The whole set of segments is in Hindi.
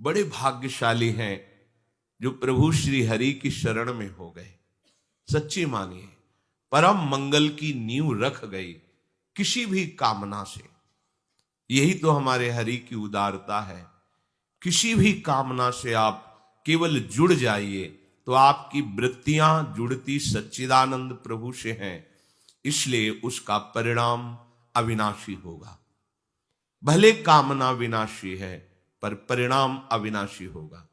बड़े भाग्यशाली हैं जो प्रभु श्री हरि की शरण में हो गए। सच्ची मानिए, परम मंगल की नींव रख गई किसी भी कामना से। यही तो हमारे हरि की उदारता है। किसी भी कामना से आप केवल जुड़ जाइए तो आपकी वृत्तियां जुड़ती सच्चिदानंद प्रभु से हैं, इसलिए उसका परिणाम अविनाशी होगा। भले कामना विनाशी है पर परिणाम अविनाशी होगा।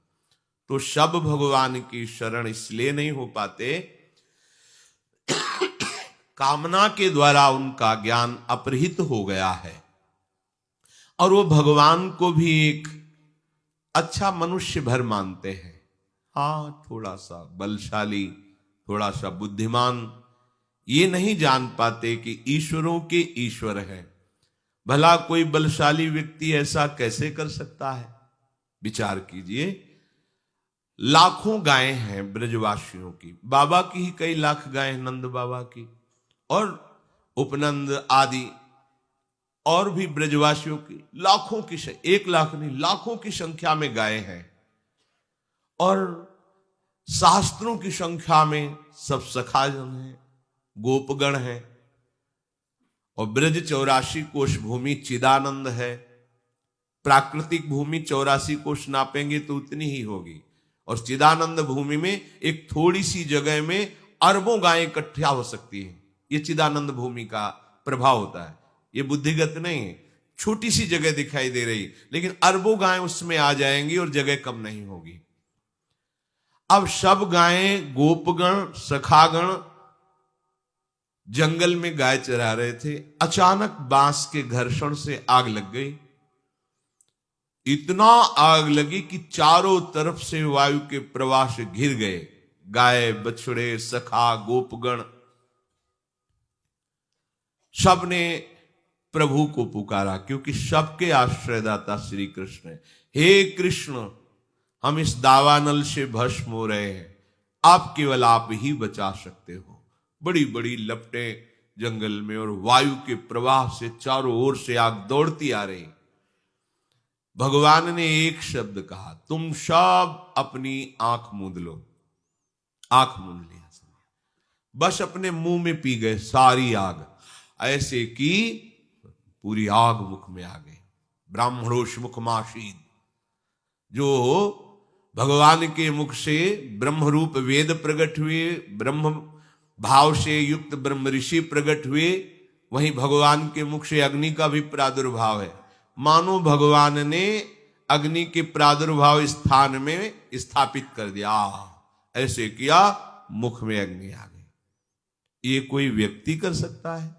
तो सब भगवान की शरण इसलिए नहीं हो पाते, कामना के द्वारा उनका ज्ञान अपहृत हो गया है और वो भगवान को भी एक अच्छा मनुष्य भर मानते हैं। हाँ, थोड़ा सा बलशाली, थोड़ा सा बुद्धिमान, ये नहीं जान पाते कि ईश्वरों के ईश्वर हैं। भला कोई बलशाली व्यक्ति ऐसा कैसे कर सकता है? विचार कीजिए, लाखों गायें हैं ब्रजवासियों की, बाबा की ही कई लाख गायें हैं, नंद बाबा की और उपनंद आदि और भी ब्रजवासियों की लाखों की, 1 लाख नहीं लाखों की संख्या में गायें हैं और शास्त्रों की संख्या में सब सखाजन हैं, गोपगण हैं और ब्रज 84 कोश भूमि चिदानंद है। प्राकृतिक भूमि 84 कोश नापेंगे तो उतनी ही होगी और चिदानंद भूमि में एक थोड़ी सी जगह में अरबों गायें इकट्ठा हो सकती हैं। ये चिदानंद भूमि का प्रभाव होता है, ये बुद्धिगत नहीं है। छोटी सी जगह दिखाई दे रही लेकिन अरबों गायें उसमें आ जाएंगी और जगह कम नहीं होगी। अब सब गायें, गोपगण, सखागण जंगल में गाय चरा रहे थे। अचानक बांस के घर्षण से आग लग गई। इतना आग लगी कि चारों तरफ से वायु के प्रवाह से घिर गए। गाय, बछड़े, सखा, गोपगण सबने प्रभु को पुकारा, क्योंकि सबके आश्रयदाता श्री कृष्ण है। हे कृष्ण, हम इस दावानल से भस्म हो रहे हैं, आप केवल आप ही बचा सकते हो। बड़ी बड़ी लपटें जंगल में और वायु के प्रवाह से चारों ओर से आग दौड़ती आ रही। भगवान ने एक शब्द कहा, तुम सब अपनी आंख मूंद लो। आंख मूंद लिया, बस अपने मुंह में पी गए सारी आग, ऐसे कि पूरी आग मुख में आ गई। ब्राह्मणोष मुखमाशीद, जो भगवान के मुख से ब्रह्म रूप वेद प्रकट हुए, ब्रह्म भाव से युक्त ब्रह्म ऋषि प्रकट हुए, वहीं भगवान के मुख से अग्नि का भी प्रादुर्भाव है। मानो भगवान ने अग्नि के प्रादुर्भाव स्थान में स्थापित कर दिया, ऐसे किया मुख में अग्नि आ गई। ये कोई व्यक्ति कर सकता है?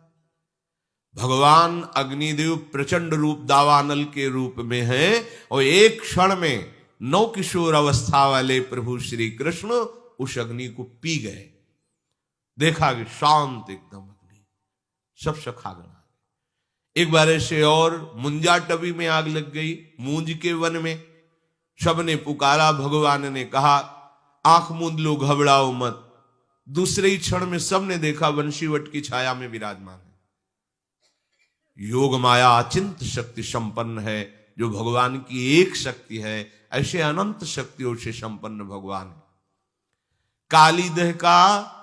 भगवान अग्निदेव प्रचंड रूप दावानल के रूप में है और एक क्षण में 9 किशोर अवस्था वाले प्रभु श्री कृष्ण उस अग्नि को पी गए। देखा कि शांत एकदम अग्नि, सब सखागण। एक बार ऐसे और मुंजाटवी में आग लग गई, मूंज के वन में। सबने पुकारा, भगवान ने कहा आंख मूंद लो, घबराओ मत। दूसरे ही क्षण में सबने देखा वंशीवट की छाया में विराजमान है। योग माया अचिंत शक्ति संपन्न है, जो भगवान की एक शक्ति है, ऐसे अनंत शक्तियों से संपन्न भगवान है। काली दह का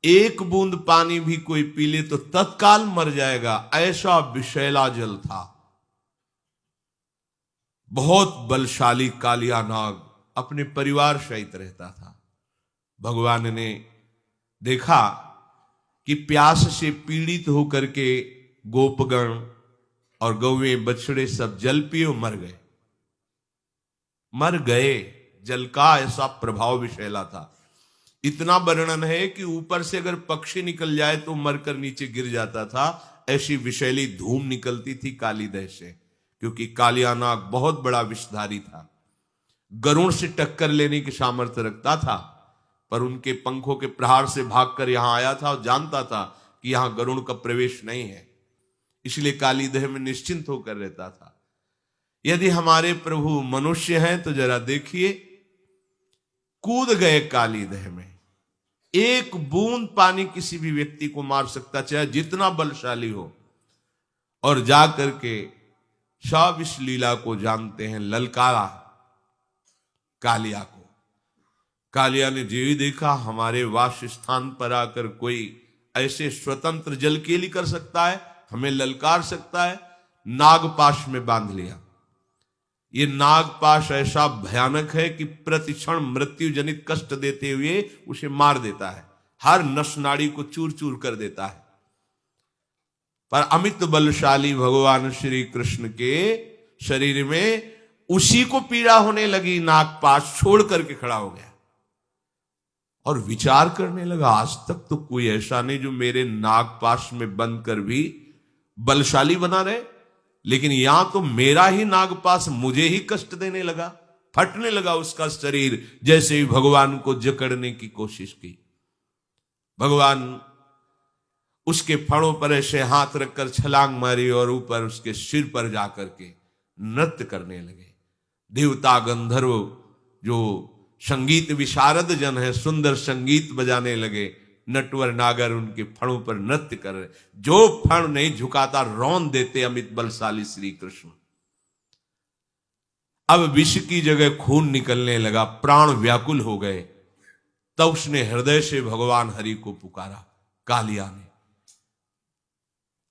एक बूंद पानी भी कोई पी ले तो तत्काल मर जाएगा, ऐसा विषैला जल था। बहुत बलशाली कालिया नाग अपने परिवार सहित रहता था। भगवान ने देखा कि प्यास से पीड़ित होकर के गोपगण और गौवें, बछड़े सब जल पिए मर गए। जल का ऐसा प्रभाव विषैला था। इतना वर्णन है कि ऊपर से अगर पक्षी निकल जाए तो मरकर नीचे गिर जाता था। ऐसी विषैली धूम निकलती थी काली दह से, क्योंकि कालिया नाग बहुत बड़ा विषधारी था। गरुड़ से टक्कर लेने की सामर्थ्य रखता था, पर उनके पंखों के प्रहार से भागकर यहां आया था और जानता था कि यहां गरुड़ का प्रवेश नहीं है, इसलिए काली दह में निश्चिंत होकर रहता था। यदि हमारे प्रभु मनुष्य हैं तो जरा देखिए, कूद गए काली दह में। एक बूंद पानी किसी भी व्यक्ति को मार सकता, चाहे जितना बलशाली हो, और जाकर के सब इस लीला को जानते हैं। ललकारा, कालिया को। कालिया ने जो ही देखा हमारे वास स्थान पर आकर कोई ऐसे स्वतंत्र जलकेली कर सकता है, हमें ललकार सकता है, नागपाश में बांध लिया। ये नागपाश ऐसा भयानक है कि प्रतिक्षण मृत्यु जनित कष्ट देते हुए उसे मार देता है, हर नस नाड़ी को चूर चूर कर देता है। पर अमित बलशाली भगवान श्री कृष्ण के शरीर में उसी को पीड़ा होने लगी, नागपाश छोड़ करके खड़ा हो गया और विचार करने लगा, आज तक तो कोई ऐसा नहीं जो मेरे नागपाश में बंद कर भी बलशाली बना रहे, लेकिन यहां तो मेरा ही नागपाश मुझे ही कष्ट देने लगा। फटने लगा उसका शरीर जैसे ही भगवान को जकड़ने की कोशिश की। भगवान उसके फणों पर ऐसे हाथ रखकर छलांग मारी और ऊपर उसके सिर पर जाकर के नृत्य करने लगे। देवता गंधर्व जो संगीत विशारद जन है सुंदर संगीत बजाने लगे। नटवर नागर उनके फणों पर नृत्य कर रहे, जो फण नहीं झुकाता रौंद देते अमित बलशाली श्री कृष्ण। अब विष की जगह खून निकलने लगा, प्राण व्याकुल हो गए। तब उसने हृदय से भगवान हरि को पुकारा, कालिया ने।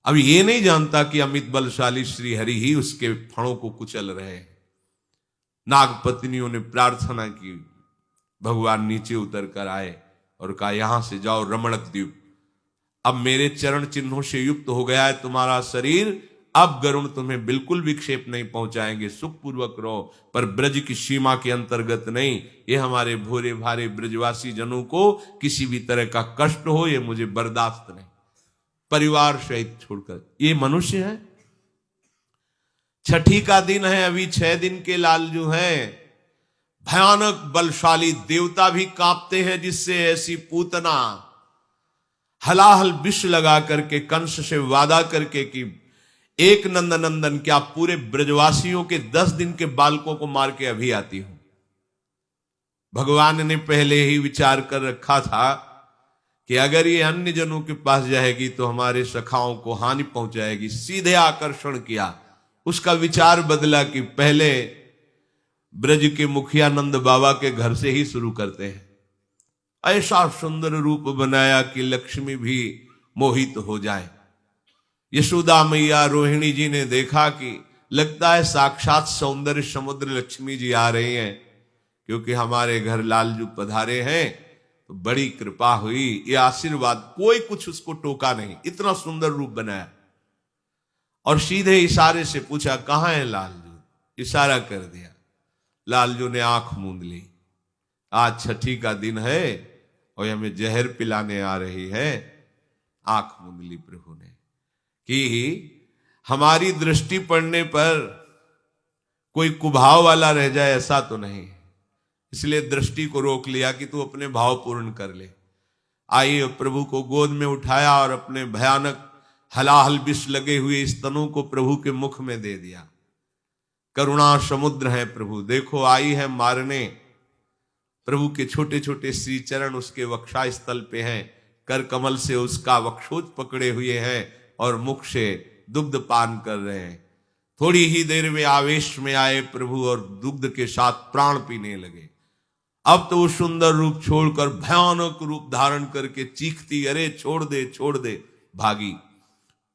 अब ये नहीं जानता कि अमित बलशाली श्री हरि ही उसके फणों को कुचल रहे हैं। नागपत्नियों ने प्रार्थना की, भगवान नीचे उतर कर आए और कहा, यहां से जाओ रमणक द्वीप, अब मेरे चरण चिन्हों से युक्त हो गया है तुम्हारा शरीर, अब गरुण तुम्हें बिल्कुल विक्षेप नहीं पहुंचाएंगे, सुखपूर्वक रहो, पर ब्रज की सीमा के अंतर्गत नहीं। ये हमारे भोरे भारे ब्रजवासी जनों को किसी भी तरह का कष्ट हो, ये मुझे बर्दाश्त नहीं। परिवार सहित छोड़कर, ये मनुष्य है। छठी का दिन है, अभी 6 दिन के लालजू हैं। भयानक बलशाली देवता भी कांपते हैं, जिससे ऐसी पूतना हलाहल विष लगा करके कंस से वादा करके कि एक नंदन क्या पूरे ब्रजवासियों के 10 दिन के बालकों को मार के अभी आती हूं। भगवान ने पहले ही विचार कर रखा था कि अगर ये अन्य जनों के पास जाएगी तो हमारे सखाओं को हानि पहुंचाएगी। सीधे आकर्षण किया, उसका विचार बदला कि पहले ब्रज के मुखिया नंद बाबा के घर से ही शुरू करते हैं। ऐसा सुंदर रूप बनाया कि लक्ष्मी भी मोहित हो जाए। यशोदा मैया रोहिणी जी ने देखा कि लगता है साक्षात सौंदर्य समुद्र लक्ष्मी जी आ रही हैं, क्योंकि हमारे घर लालजू पधारे हैं, तो बड़ी कृपा हुई, ये आशीर्वाद। कोई कुछ उसको टोका नहीं, इतना सुंदर रूप बनाया। और सीधे इशारे से पूछा, कहां है लालजू? इशारा कर दिया। लालजू ने आंख मूंद ली। आज छठी का दिन है और हमें जहर पिलाने आ रही है। आंख मूंद ली प्रभु ने कि हमारी दृष्टि पड़ने पर कोई कुभाव वाला रह जाए, ऐसा तो नहीं। इसलिए दृष्टि को रोक लिया कि तू अपने भाव पूर्ण कर ले। आइए, प्रभु को गोद में उठाया और अपने भयानक हलाहल विष लगे हुए स्तनों को प्रभु के मुख में दे दिया। करुणा समुद्र है प्रभु, देखो आई है मारने। प्रभु के छोटे छोटे श्री चरण उसके वक्षा स्थल पे हैं, कर कमल से उसका वक्षोज पकड़े हुए हैं और मुख से दुग्ध पान कर रहे हैं। थोड़ी ही देर में आवेश में आए प्रभु और दुग्ध के साथ प्राण पीने लगे। अब तो वो सुंदर रूप छोड़कर भयानक रूप धारण करके चीखती, अरे छोड़ दे छोड़ दे, भागी।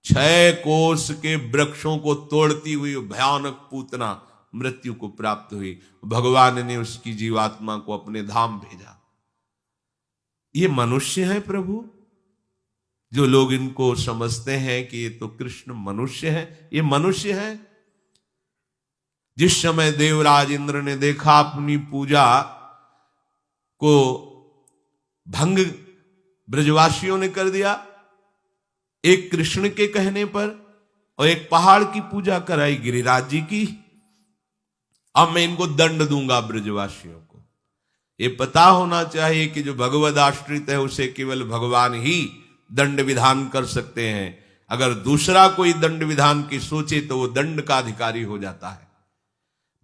6 कोस के वृक्षों को तोड़ती हुई भयानक पूतना मृत्यु को प्राप्त हुई। भगवान ने उसकी जीवात्मा को अपने धाम भेजा। ये मनुष्य है प्रभु? जो लोग इनको समझते हैं कि ये तो कृष्ण मनुष्य है, ये मनुष्य है। जिस समय देवराज इंद्र ने देखा अपनी पूजा को भंग ब्रजवासियों ने कर दिया, एक कृष्ण के कहने पर, और एक पहाड़ की पूजा कराई गिरिराज जी की। अब मैं इनको दंड दूंगा ब्रजवासियों को। ये पता होना चाहिए कि जो भगवद आश्रित है उसे केवल भगवान ही दंड विधान कर सकते हैं। अगर दूसरा कोई दंड विधान की सोचे तो वो दंड का अधिकारी हो जाता है।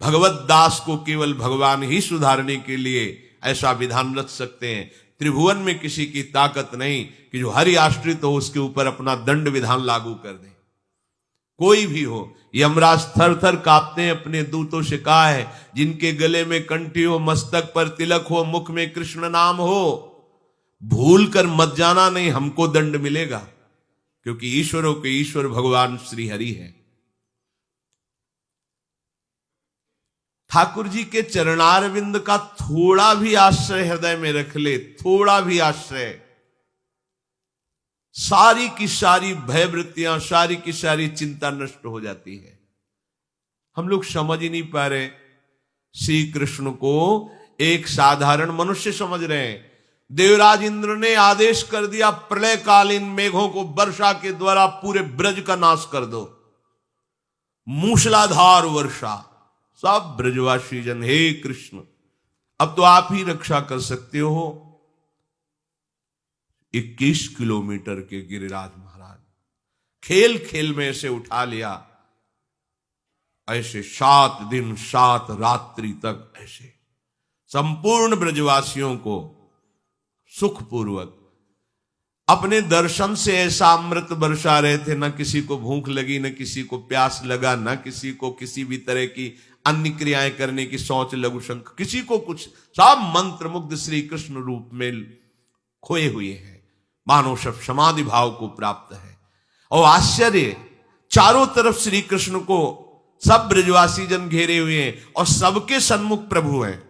भगवत दास को केवल भगवान ही सुधारने के लिए ऐसा विधान रच सकते हैं। त्रिभुवन में किसी की ताकत नहीं कि जो हरि आश्रित हो उसके ऊपर अपना दंड विधान लागू कर दे। कोई भी हो। यमराज थर थर कांपते हैं, अपने दूतों से कहा है, जिनके गले में कंठी हो, मस्तक पर तिलक हो, मुख में कृष्ण नाम हो, भूल कर मत जाना, नहीं हमको दंड मिलेगा, क्योंकि ईश्वरों के ईश्वर भगवान श्री हरि है। ठाकुर जी के चरणारविंद का थोड़ा भी आश्रय हृदय में रख ले, थोड़ा भी आश्रय, सारी की सारी भयवृत्तियां, सारी की सारी चिंता नष्ट हो जाती है। हम लोग समझ ही नहीं पा रहे, श्री कृष्ण को एक साधारण मनुष्य समझ रहे हैं। देवराज इंद्र ने आदेश कर दिया, प्रलयकालीन मेघों को वर्षा के द्वारा पूरे ब्रज का नाश कर दो, मूसलाधार वर्षा। सब ब्रजवासी जन, हे कृष्ण अब तो आप ही रक्षा कर सकते हो। 21 किलोमीटर के गिरिराज महाराज खेल खेल में ऐसे उठा लिया, ऐसे 7 दिन 7 रात्रि तक ऐसे संपूर्ण ब्रजवासियों को सुखपूर्वक अपने दर्शन से ऐसा अमृत बरसा रहे थे। न किसी को भूख लगी, न किसी को प्यास लगा, न किसी को किसी भी तरह की अन्य क्रियाएं करने की सोच, लघु शंख, किसी को कुछ, सब मंत्र मुग्ध श्री कृष्ण रूप में खोए हुए हैं, मानो सब समाधि भाव को प्राप्त है। और आश्चर्य, चारों तरफ श्री कृष्ण को सब ब्रजवासी जन घेरे हुए हैं और सबके सन्मुख प्रभु हैं।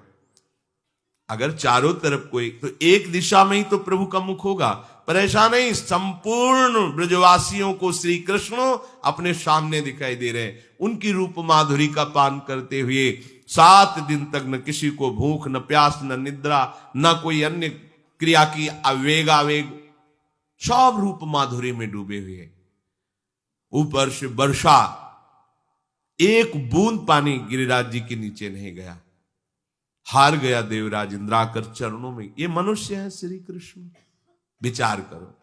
अगर चारों तरफ कोई, तो एक दिशा में ही तो प्रभु का मुख होगा, पर ऐसा नहीं, संपूर्ण ब्रजवासियों को श्री कृष्ण अपने सामने दिखाई दे रहे हैं, उनकी रूप माधुरी का पान करते हुए 7 दिन तक न किसी को भूख, न प्यास, न निद्रा, न कोई अन्य क्रिया की आवेग, सब रूप माधुरी में डूबे हुए। ऊपर से वर्षा, एक बूंद पानी गिरिराज जी के नीचे नहीं गया। हार गया देवराज इंद्र आकर चरणों में। ये मनुष्य है श्री कृष्ण, विचार करो।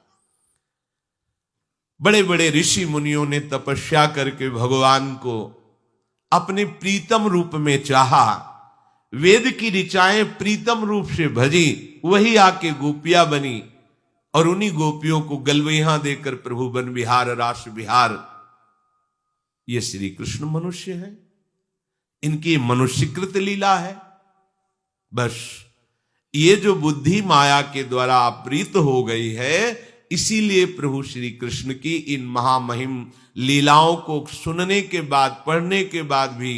बड़े बड़े ऋषि मुनियों ने तपस्या करके भगवान को अपने प्रीतम रूप में चाहा, वेद की ऋचाएं प्रीतम रूप से भजी, वही आके गोपियां बनी और उन्हीं गोपियों को गलवैया देकर प्रभु बन विहार रास विहार। ये श्री कृष्ण मनुष्य है, इनकी मनुष्यकृत लीला है। बस ये जो बुद्धि माया के द्वारा अपहृत हो गई है, इसीलिए प्रभु श्री कृष्ण की इन महामहिम लीलाओं को सुनने के बाद, पढ़ने के बाद भी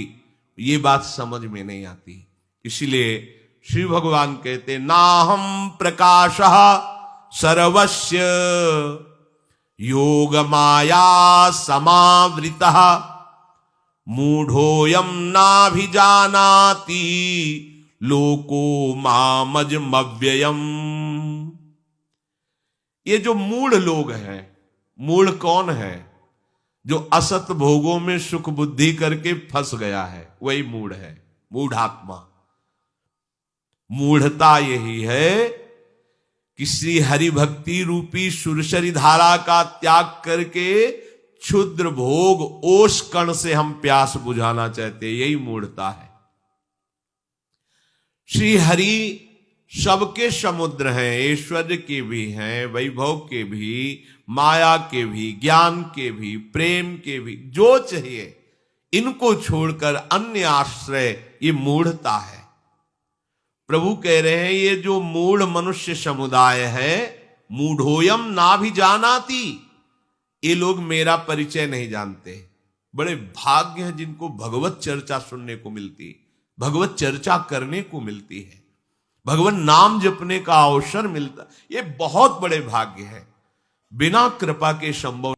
ये बात समझ में नहीं आती। इसीलिए श्री भगवान कहते, नाहम प्रकाशः सर्वस्य योग माया समावृतः मूढ़ोऽयं नाभिजानाति लोको मामजमव्ययम्। ये जो मूढ़ लोग हैं, मूढ़ कौन है? जो असत भोगों में सुख बुद्धि करके फंस गया है, वही मूढ़ है, मूढ़ात्मा। मूढ़ता यही है कि श्री हरि भक्ति रूपी सुरसरी धारा का त्याग करके क्षुद्र भोग ओस कण से हम प्यास बुझाना चाहते, यही मूढ़ता है। श्री हरि सबके समुद्र हैं, ऐश्वर्य के भी हैं, वैभव के भी, माया के भी, ज्ञान के भी, प्रेम के भी, जो चाहिए इनको छोड़कर अन्य आश्रय, ये मूढ़ता है। प्रभु कह रहे हैं, ये जो मूढ़ मनुष्य समुदाय है, मूढ़ोयम ना भी जानाती, ये लोग मेरा परिचय नहीं जानते। बड़े भाग्य हैं जिनको भगवत चर्चा सुनने को मिलती, भगवत चर्चा करने को मिलती है, भगवान नाम जपने का अवसर मिलता, ये बहुत बड़े भाग्य है। बिना कृपा के संभव